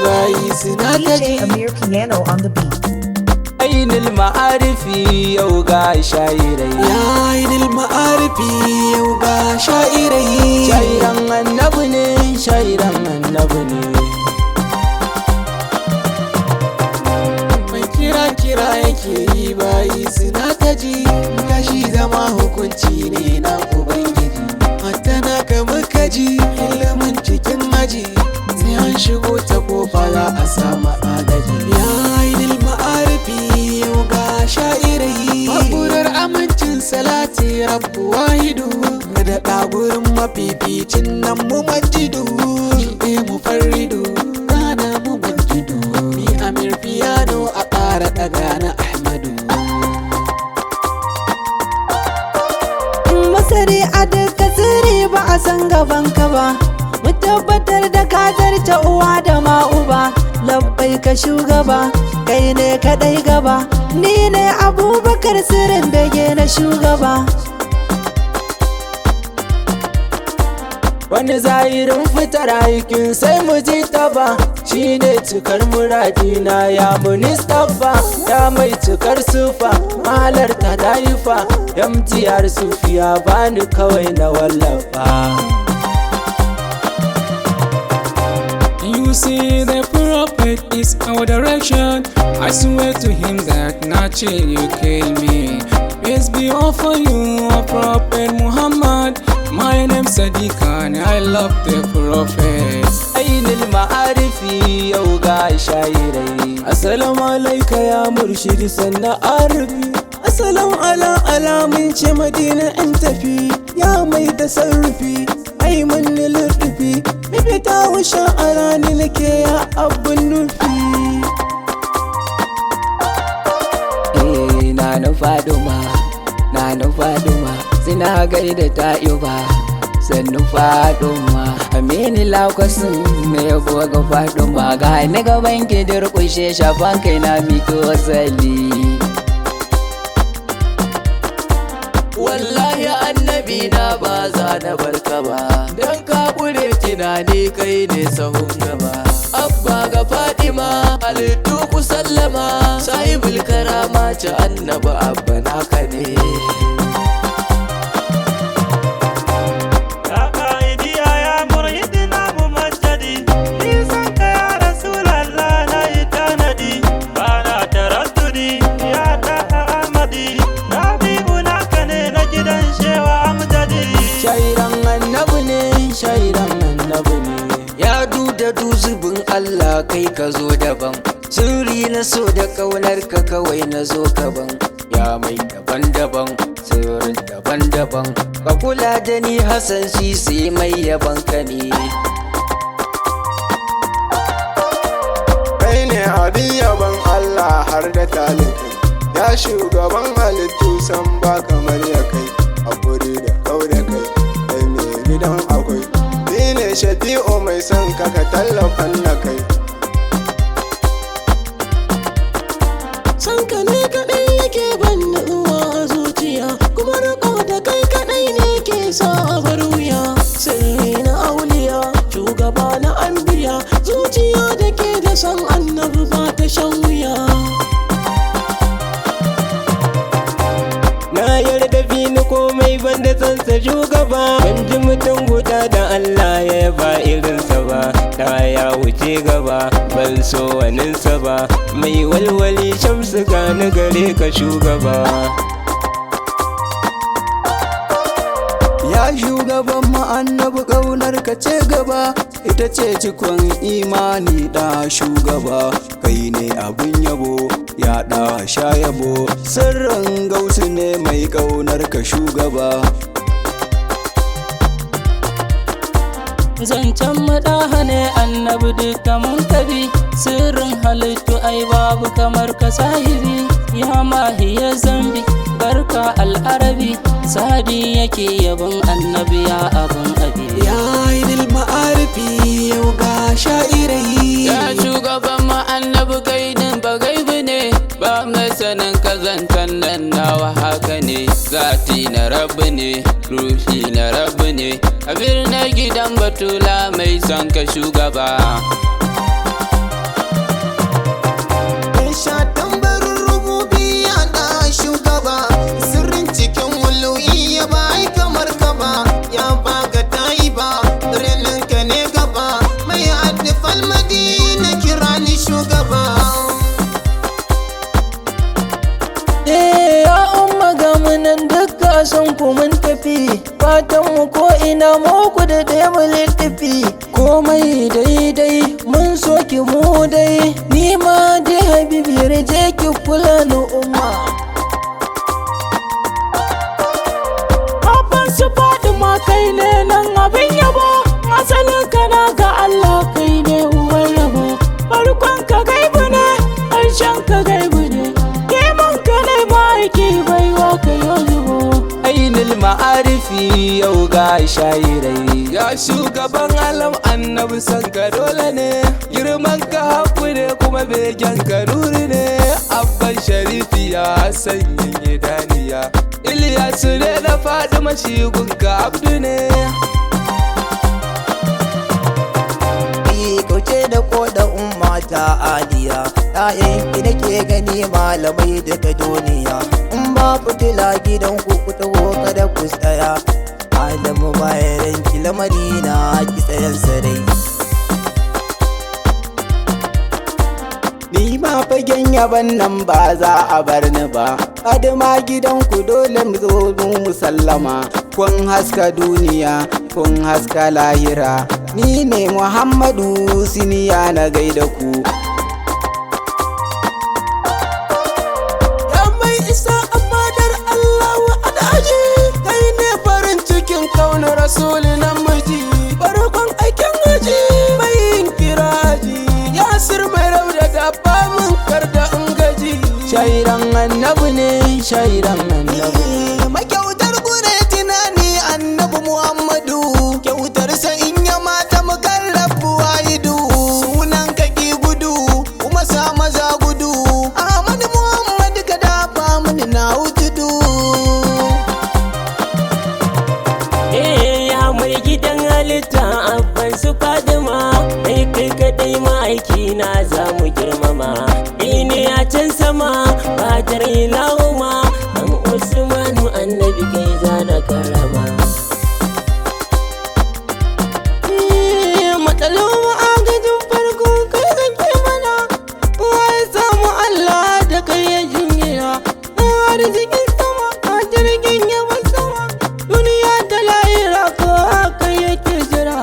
bayi suna ta ji. DJ Amir Piano on the beat. Ainul ma'arifi yau ga sha'irai. Ya ainul ma'arifi yau ga sha'irai. Shairan annabi ne, shairan annabi ne. Mai kira yake yi bayi suna ta ji. Tashi zama hukunci ne na Ubangiji. Matana ka muka ji ilimin cikin aji. Sai an shigo ta kofa za a samu agaji. Ya ainul ma'arifi yau ga sha'irai. Maburar amincin salati rabbu wahidu. Da ɗagurin mafificin nan mu majidu. Mu farridu gana mu majidu. Ni Amir Piano a ƙara ɗaga na Ahmadu. Masari a duka sirri ba a san gaban ka ba. Mu tabbatar da ka zarce uwa da ma'uba. Labbai ka shugaba, kai ne kaɗai gaba. Ni ne Abubakar sirrin bege na shugaba. Wani zahirin fitar aikin sai mu ji ta ba. Shi ne cikar muradina ya Munistafa. Ya mai cikar sufa, malar ta daifa. MTR Sufiya bani kawai na wallafa. You see the prophet is our direction. I swear to him that nothing you kill me. Peace be over you, Prophet Muhammad. My name Sadiq and I love the prophet. Ainul ma'arifi yau ga sha'irai. Assalamu alaika ya murshidi sannan arabi. Assalamu alamun ce madina in tafi. Ya mai da sarrufi, ai mun lurrufi. Bibita wusha a rani nake ya abun nufi. Na Faduma, sina gaida ta'iba. Sannu Faduma, amini lakwasin me yabo ga Faduma. Ga ni gaban ki durƙushe shafan kai na mito asali. Wallahi annabi na ba za na barka ba. Dan ka ƙure tunani kai ne sahun gaba. Abba ga Fadima, halittu ku sallama. Sahibul karama ci annabi abba naka ne. Ya duda duzubin Allah kai ka zo daban. Sirri na so da ƙaunar ka kawai na zo kaban. Ya mai daban-daban, sirrin daban-daban. Ka kula da ni Hassan Sisi mai yaban ka ne. Kai ne abin yaban Allah har da talibai. Ya shugaban halittu san ba kamar ya kai. Hakuri da kau da kai, kai mai gidan akwai. Ni ne Shafi'u mai son ka tallafan na kai. San ka ne kaɗai yake ban uwa a zuciya. Kuma riƙo da kai kaɗai ne ke sa a bar wuya. Sirri na auliya, shugaba na anbiya. Zuciya da ke da san annabi ba ta shan wuya. Na yarda fini komai banda tsansa shugaba. Ban ji mutum guda da Allah ya yaba irinsa ba. Da ya wuce gaba, ban so waninsa ba. Mai walwali shamsu gani gare ka shugaba. Ya shugaban ma'annabi ƙaunar ka ce gaba. Ita ce cikon imani da shugaba. Kai ne abin yabo, ya ɗa sha yabo. Sirrin gausu ne mai ƙaunar ka shugaba. Zancen maɗaha ne annabi duka mun kabi. Sirrin halittu ai babu kamar ka sahibi. Ya mahiya zambi barka al'arabi. Sadi yake yabon annabi ya abin abi. Ya ainul ma'arifi yau ga sha'irai. Ya shugaban ma annabi gaidin ba gaibi ne. Ba mai sanin kazantan nan nawa haka ne. Zati na rabu ne, ruhi na rabu ne. A birnin gidan batula mai son ka shugaba. sha tambarin rububiya da shugaba sirrin cikin wuluyi ya bai kamar kaba ya baka tayi ba birnin ka ne gaba mai addifal madina kira ni shugaba. Ya umma ga munan duka son ku mun tafi fatan mu ko ina muku da ɗaya mu littafi komai daidai mun so ki mu dai ni ma dai habibi je ki kula ni umma. Abban su faɗi ma kai ne nan abin yabo asalin kana ga Allah kai ne uwar rabo farkon ka gaibu ne ƙarshen ka gaibu ne kiman ka ne ma'aiki baiwa ka yo zubo. Ainul ma'arifi yau ga shayirai ya shugaban alam annabi san ka dole ne girman ka haku ne kuma begen ka nuri ne abban sharifi ya sanyin idaniya Iliyasu ne na faɗi mashigun ka abdu ne. Kauce da koda umma ta adiya ‘ya'yan ki nake gani malamai daga duniya in ba fitila gidan ku taho kada ku tsaya alamu bayan ki lamari na ki tsayan sarai. Ni ma fagen yaban nan ba za a bar ni ba adama gidan ku dole mu zo mu sallama kun haska duniya kun haska lahira ni ne Muhammadu siniya na gaida ku. Ya mai isa amadar Allah wa adaji kai ne farin cikin kaunar rasuli nan miji farkon aikin haji mai yin kiraji yasir mai rauda da famin karda in gaji Shairan annabi ne shairan annabi makyautar gure tunani annabi Muhammadu kyautar sa in ya mata mukarrabu wahidu sunan ka ki gudu kuma sa maza gudu Ahmad Muhammad ka dafa mini na wujudu. Ya mai gidan halitta abban su fadima mai kai kadai ma'aiki na za mu girmama ne a can sama fatar ilahuma an usmanu annabi kai zana karama. Matsalolin agajin farko kai zake mana wai samu Allah da kai ya jinyira arzikin sama a jirgin yawan sama duniya da lahira ko haka yake jira.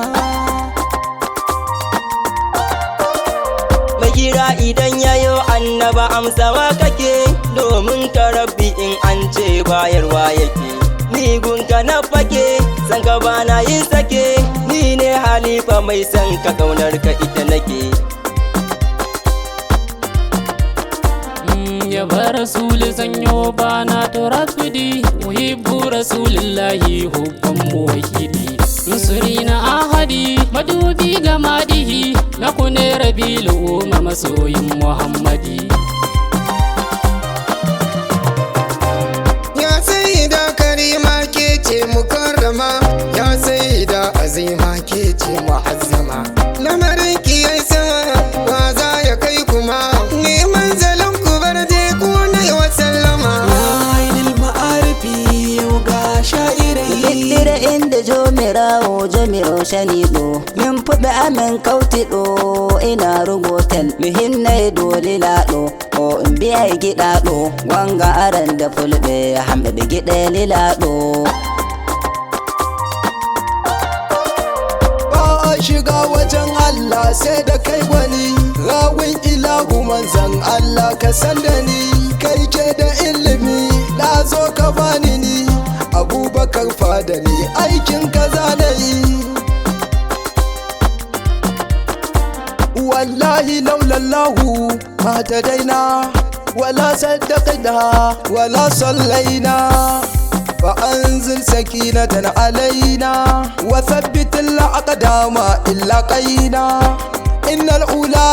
Magira idan yayo annaba amsawa kake domin ka rabbi in an ce bayarwa yake ni gunka na fake san ka bana yin sake ni ne halifa mai san ka kaunar ka ita nake. Ya bar rasuli sanyo bana turafidi uhibbu rasulillahi hubban muwahhidi nusri na ahadi madubi ga madihi na kune rabilu ma masoyin muhammadi. Ya sayyida karima ke ce mukarrama ya sayyida azima ke ce mu'azzama lamarin ki yayi sama ba za ya kai kuma neman zalun ku bar je ku ne wa sallama. Ainul ma'arifi yau ga sha'irai Littira inda jomirawo jomiro shaniɗo min fuɗa amin kautiɗo ina rugotel mihin na dole laɗo o in biya giɗaɗo gwanga aran da fulɓe hamɓe giɗe lilaɗo. ba a shiga wajen Allah sai da kai gwani rawin ilahu manzan Allah ka san da ni kai ke da ilimi na zo ka bani ni abubakar fada ni aikin ka zanayi. wallahi laulallahu ma ta daina wala saddaqna wala sallaina فأنزل سكينة علينا وثبت الأقدام إلا قينا إن الأولى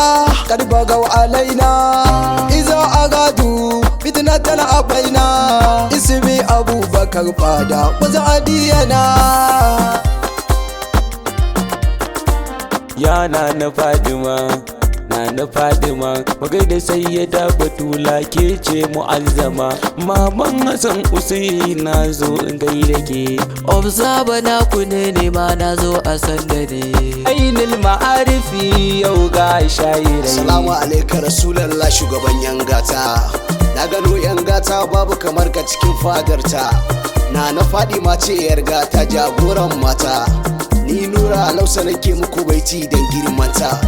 قد بغوا علينا إذا أرادوا فتنة أبينا اسمي أبو بكر فادا وزعدينا. yana na Fadima na Fadima magai da sayyada Batula ke ce mu'azzama maman Hassan Usaini na zo gaida ke observer na ku ne ma na zo a sandare ainul ma'arifi yau ga shayirai Assalamu alaikum Rasulallah shugaban yan gata na gano yan gata babu kamar ka cikin fadarta na Fadima ce yar gata jagoran mata ni Nura Lausa nake muku baiti dan girmanta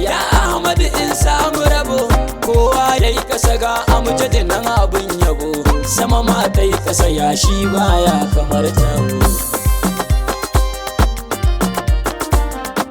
ya Ahmad in samu rabo kowa yayi kasa ga amjadin nan abin yabo sama ma tai kasa ya shi baya kamar tabo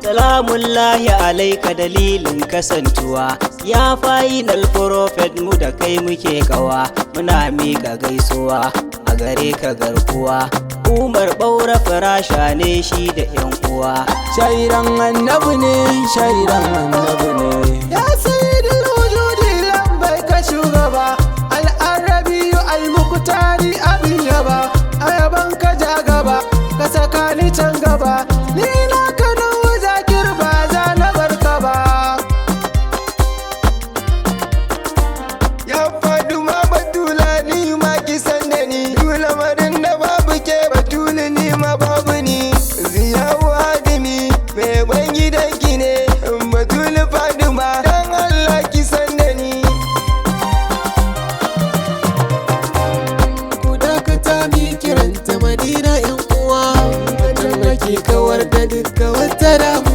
Salamullahi alaika dalilin kasantuwa ya final prophet mu da kai muke kawa muna mika gaisuwa a gare ka garkuwa Umar Baura farasha ne shi da yan uwa shairan annabi ne shairan annabi ne ya sayyidul wujudi lambai ka shugaba al-arabi al-muqtari abin yaba ayaban ka ja gaba ka saka ni can gaba ni na kano zakir ba za na barka ba ya Faduma Batula ni ma ki san da ni lamarin da babu ke Batula ni ma babu ni ziyawu adimi mai ban gidanki ne Batula Faduma dan Allah ki san da ni ku dakata mi kiranta Madina yan uwa wajen ake kawar da dukkan wata damuwa